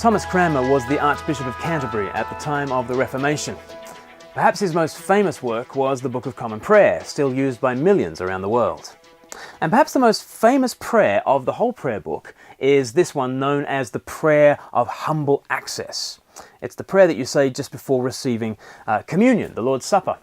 Thomas Cranmer was the Archbishop of Canterbury at the time of the Reformation. Perhaps his most famous work was the Book of Common Prayer, still used by millions around the world. And perhaps the most famous prayer of the whole prayer book is this one known as the Prayer of Humble Access. It's the prayer that you say just before receiving communion, the Lord's Supper.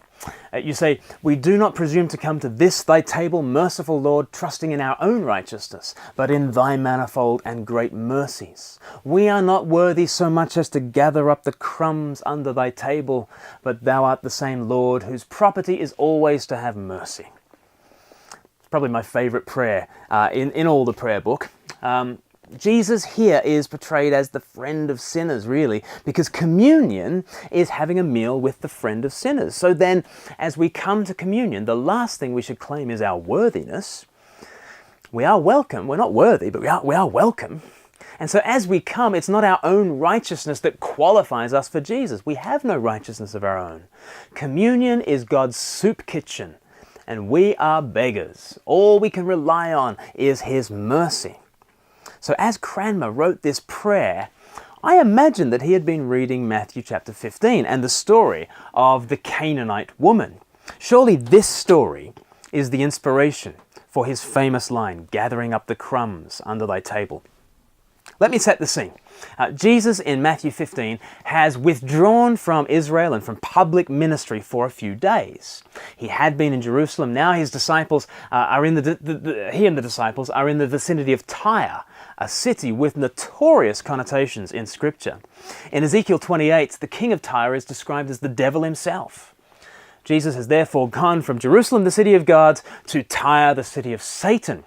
You say, "We do not presume to come to this thy table, merciful Lord, trusting in our own righteousness, but in thy manifold and great mercies. We are not worthy so much as to gather up the crumbs under thy table, but thou art the same Lord, whose property is always to have mercy." It's probably my favourite prayer in all the prayer book. Jesus here is portrayed as the friend of sinners, really, because communion is having a meal with the friend of sinners. So then, as we come to communion, the last thing we should claim is our worthiness. We are welcome. We're not worthy, but we are welcome. And so as we come, it's not our own righteousness that qualifies us for Jesus. We have no righteousness of our own. Communion is God's soup kitchen, and we are beggars. All we can rely on is His mercy. So as Cranmer wrote this prayer, I imagine that he had been reading Matthew chapter 15 and the story of the Canaanite woman. Surely this story is the inspiration for his famous line, "Gathering up the crumbs under thy table." Let me set the scene. Jesus in Matthew 15 has withdrawn from Israel and from public ministry for a few days. He had been in Jerusalem. Now his disciples he and the disciples are in the vicinity of Tyre, a city with notorious connotations in Scripture. In Ezekiel 28, the king of Tyre is described as the devil himself. Jesus has therefore gone from Jerusalem, the city of God, to Tyre, the city of Satan.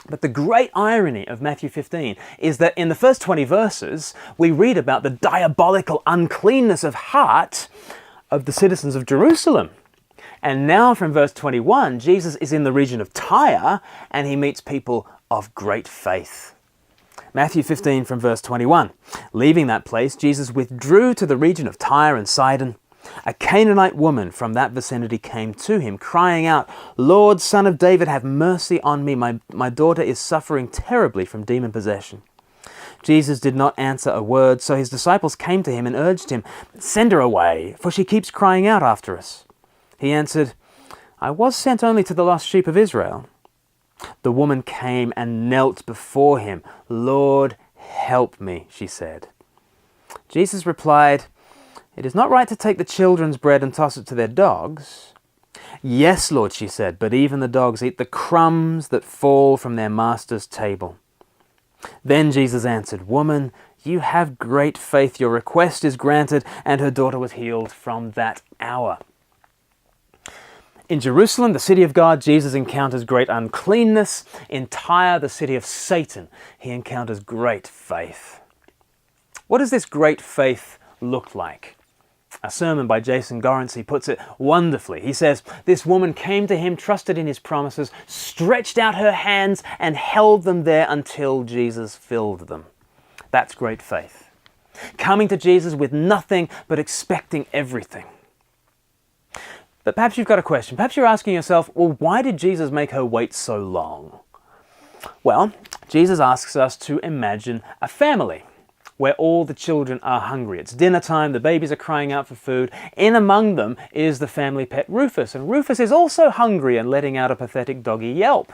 But the great irony of Matthew 15 is that in the first 20 verses, we read about the diabolical uncleanness of heart of the citizens of Jerusalem. And now from verse 21, Jesus is in the region of Tyre and he meets people of great faith. Matthew 15 from verse 21. Leaving that place, Jesus withdrew to the region of Tyre and Sidon. A Canaanite woman from that vicinity came to him, crying out, "Lord, Son of David, have mercy on me. My daughter is suffering terribly from demon possession." Jesus did not answer a word, so his disciples came to him and urged him, "Send her away, for she keeps crying out after us." He answered, "I was sent only to the lost sheep of Israel." The woman came and knelt before him. "Lord, help me," she said. Jesus replied, "It is not right to take the children's bread and toss it to their dogs." "Yes, Lord," she said, "but even the dogs eat the crumbs that fall from their master's table." Then Jesus answered, "Woman, you have great faith. Your request is granted," and her daughter was healed from that hour. In Jerusalem, the city of God, Jesus encounters great uncleanness. In Tyre, the city of Satan, he encounters great faith. What does this great faith look like? A sermon by Jason Gorency puts it wonderfully. He says, "This woman came to him, trusted in his promises, stretched out her hands and held them there until Jesus filled them." That's great faith. Coming to Jesus with nothing but expecting everything. But perhaps you've got a question. Perhaps you're asking yourself, well, why did Jesus make her wait so long? Well, Jesus asks us to imagine a family where all the children are hungry. It's dinner time, the babies are crying out for food. In among them is the family pet Rufus, and Rufus is also hungry and letting out a pathetic doggy yelp.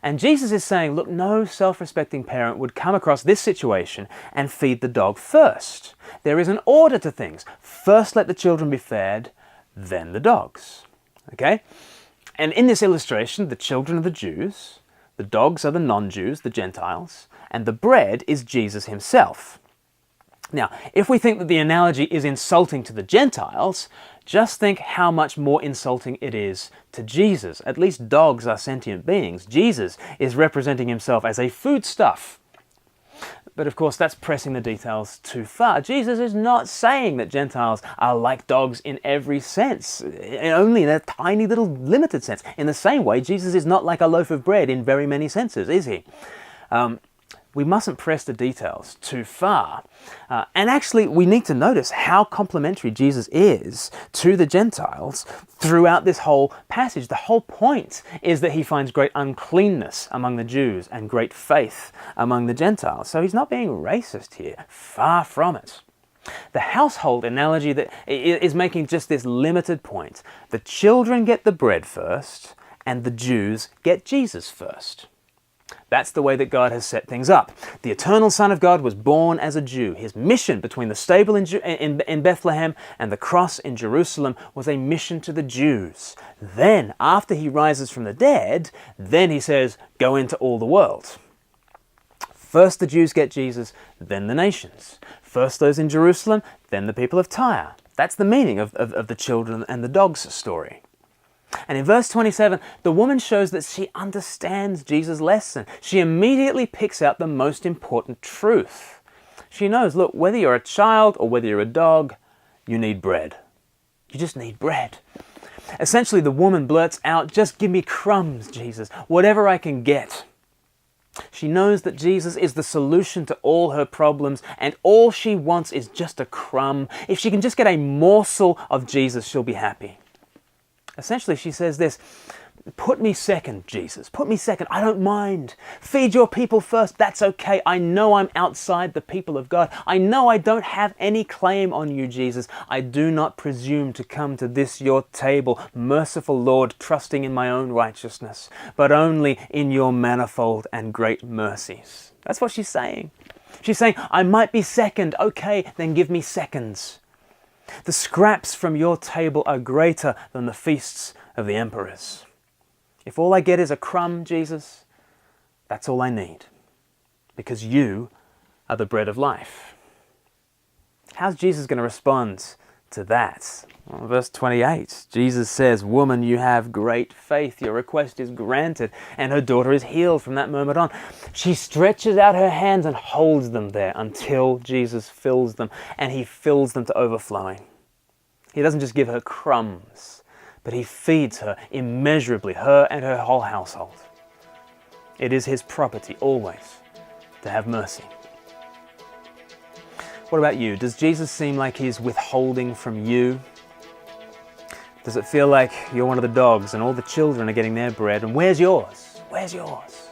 And Jesus is saying, look, no self-respecting parent would come across this situation and feed the dog first. There is an order to things. First let the children be fed, then the dogs. Okay? And in this illustration, the children are the Jews, the dogs are the non-Jews, the Gentiles, and the bread is Jesus himself. Now, if we think that the analogy is insulting to the Gentiles, just think how much more insulting it is to Jesus. At least dogs are sentient beings. Jesus is representing himself as a foodstuff. But of course, that's pressing the details too far. Jesus is not saying that Gentiles are like dogs in every sense, only in a tiny little limited sense. In the same way, Jesus is not like a loaf of bread in very many senses, is he? we mustn't press the details too far. And actually, we need to notice how complimentary Jesus is to the Gentiles throughout this whole passage. The whole point is that he finds great uncleanness among the Jews and great faith among the Gentiles. So he's not being racist here, far from it. The household analogy that is making just this limited point. The children get the bread first, and the Jews get Jesus first. That's the way that God has set things up. The eternal Son of God was born as a Jew. His mission between the stable in Bethlehem and the cross in Jerusalem was a mission to the Jews. Then, after he rises from the dead, then he says, go into all the world. First the Jews get Jesus, then the nations. First those in Jerusalem, then the people of Tyre. That's the meaning of the children and the dogs story. And in verse 27, the woman shows that she understands Jesus' lesson. She immediately picks out the most important truth. She knows, look, whether you're a child or whether you're a dog, you need bread. You just need bread. Essentially, the woman blurts out, just give me crumbs, Jesus, whatever I can get. She knows that Jesus is the solution to all her problems, and all she wants is just a crumb. If she can just get a morsel of Jesus, she'll be happy. Essentially, she says this, put me second, Jesus. Put me second. I don't mind. Feed your people first. That's okay. I know I'm outside the people of God. I know I don't have any claim on you, Jesus. I do not presume to come to this your table, merciful Lord, trusting in my own righteousness, but only in your manifold and great mercies. That's what she's saying. She's saying, I might be second. Okay, then give me seconds. The scraps from your table are greater than the feasts of the emperors. If all I get is a crumb, Jesus, that's all I need, because you are the bread of life. How's Jesus going to respond to that? Well, verse 28, Jesus says, woman, you have great faith. Your request is granted. And her daughter is healed from that moment on. She stretches out her hands and holds them there until Jesus fills them, and he fills them to overflowing. He doesn't just give her crumbs, but he feeds her immeasurably, her and her whole household. It is his property always to have mercy. What about you? Does Jesus seem like he's withholding from you? Does it feel like you're one of the dogs and all the children are getting their bread, and where's yours? Where's yours?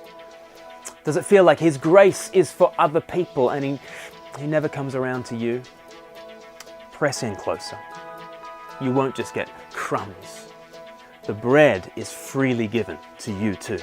Does it feel like his grace is for other people and he never comes around to you? Press in closer. You won't just get crumbs. The bread is freely given to you too.